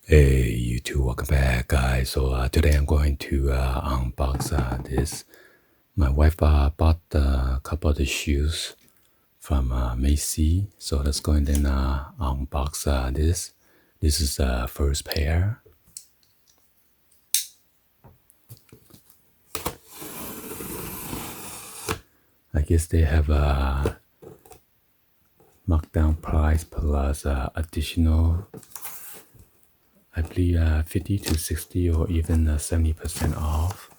Hey, you two, welcome back, guys. So today I'm going to unbox this. My wife bought a couple of the shoes from Macy, so let's go ahead and unbox this. This is the first pair. I guess they have a markdown price plus additional, I believe 50 to 60 or even 70% off.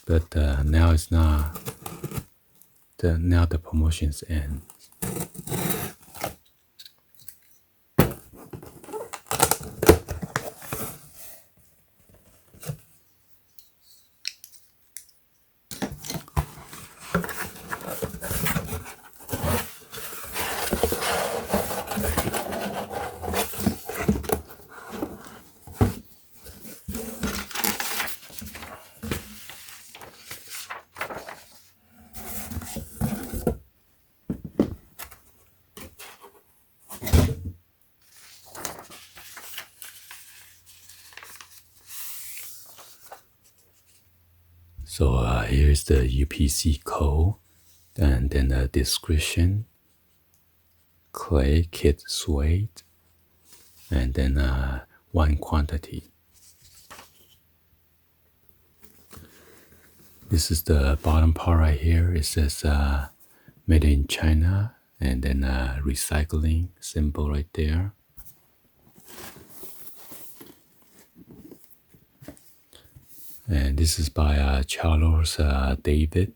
But now it's not. Now the promotions end. So here's the UPC code, and then the description, clay kit suede, and then one quantity. This is the bottom part right here. It says made in China, and then recycling symbol right there. And this is by Charles David.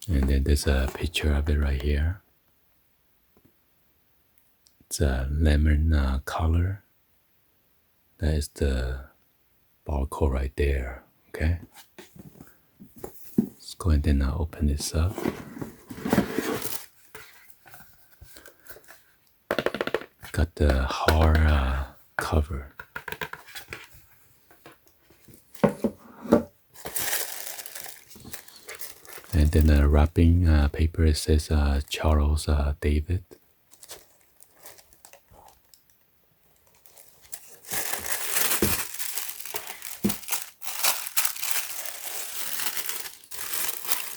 And then there's a picture of it right here. It's a lemon color. That is the barcode right there. Okay. Let's go ahead and open this up. Got the hard cover. And then the wrapping paper, it says Charles David.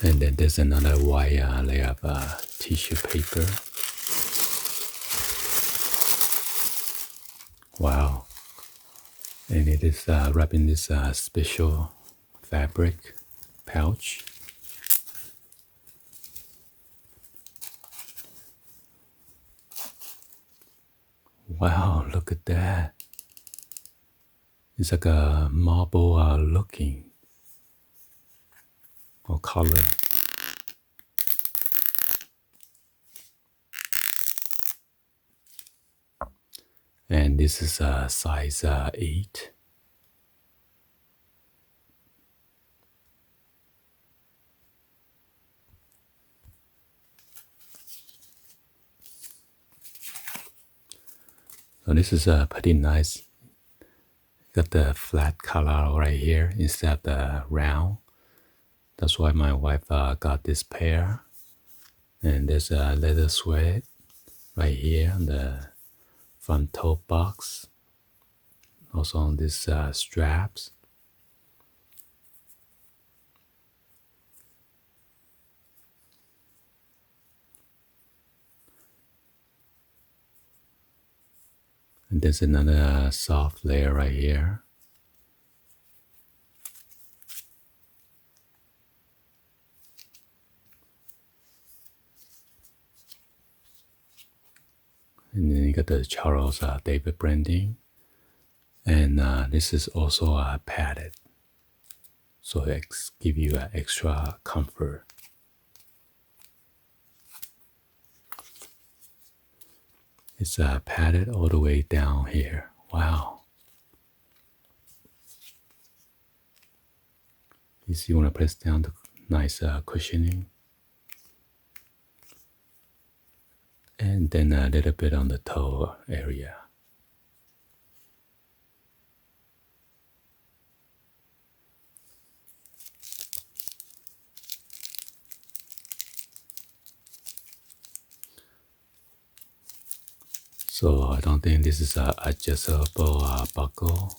And then there's another white layer of tissue paper. Wow. And it is wrapped in this special fabric pouch. Wow, look at that. It's like a marble looking or color. And this is size 8. So this is pretty nice. Got the flat color right here instead of the round. That's why my wife got this pair. And there's a leather suede right here on the front toe box. Also on these straps. And there's another soft layer right here. And then you got the Charles David branding. And this is also padded. So it gives you extra comfort. It's padded all the way down here. Wow. You see, you want to press down the nice cushioning. And then a little bit on the toe area. So I don't think this is a adjustable buckle.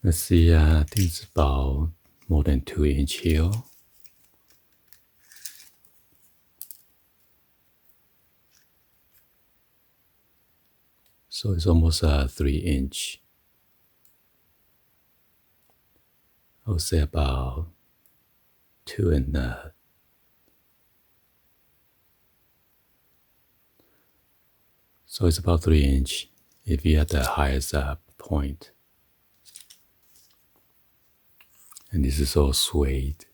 Let's see, I think it's about more than 2-inch heel. So it's almost a 3-inch. I would say about 2 and so it's about 3-inch if you're at the highest point. And this is all suede.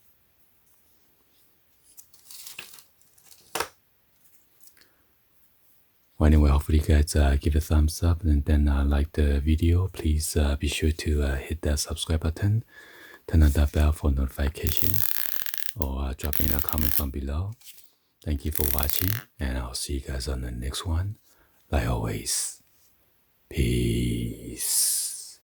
Well, anyway, hopefully you guys give a thumbs up and then like the video. Please be sure to hit that subscribe button, turn on that bell for notification, or drop in a comment down below. Thank you for watching, and I'll see you guys on the next one. Like always, peace.